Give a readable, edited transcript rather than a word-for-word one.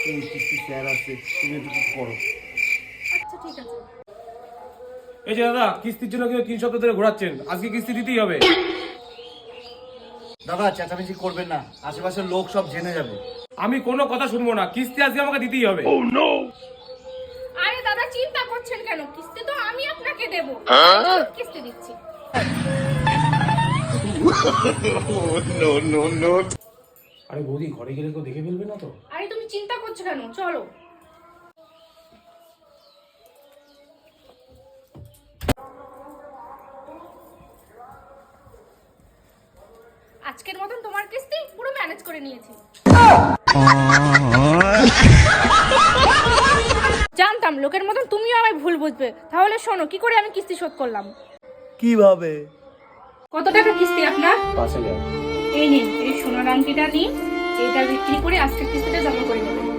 কিস্তি শেয়ার আছে, তুমি একটু কিছু করো। আচ্ছা ঠিক আছে। এই যে দাদা, কিস্তির জন্য কেউ 3 সপ্তাহ ধরে ঘোরাচ্ছেন, আজকে কিস্তি দিতেই হবে। দাদা চেঁচামেচি করবেন না, আশেপাশের লোক সব জেনে যাবে। আমি কোনো কথা শুনবো না, কিস্তি আজকে আমাকে দিতেই হবে। আরে দাদা চিন্তা করছেন কেন, কিস্তি তো আমি আপনাকে দেব। কিস্তি দিচ্ছি। আরে বৌদি, ঘরে গেলে কেউ দেখে ফেলবে না তো? আরে তুমি চিন্তা করছো কেন, চলো। আজকের মতন তোমার কিস্তি পুরো ম্যানেজ করে নিয়েছি। জানতাম লোকের মতন তুমিও আমায় ভুল বুঝবে। তাহলে শোনো কি করে আমি কিস্তি শোধ করলাম। কিভাবে? কত টাকা কিস্তি আপনার? 5,000। এই নিন, এই সোনার আংটিটা নিন, এইটা বিক্রি করে আজকের কিস্তিটা জমা করে দেবেন।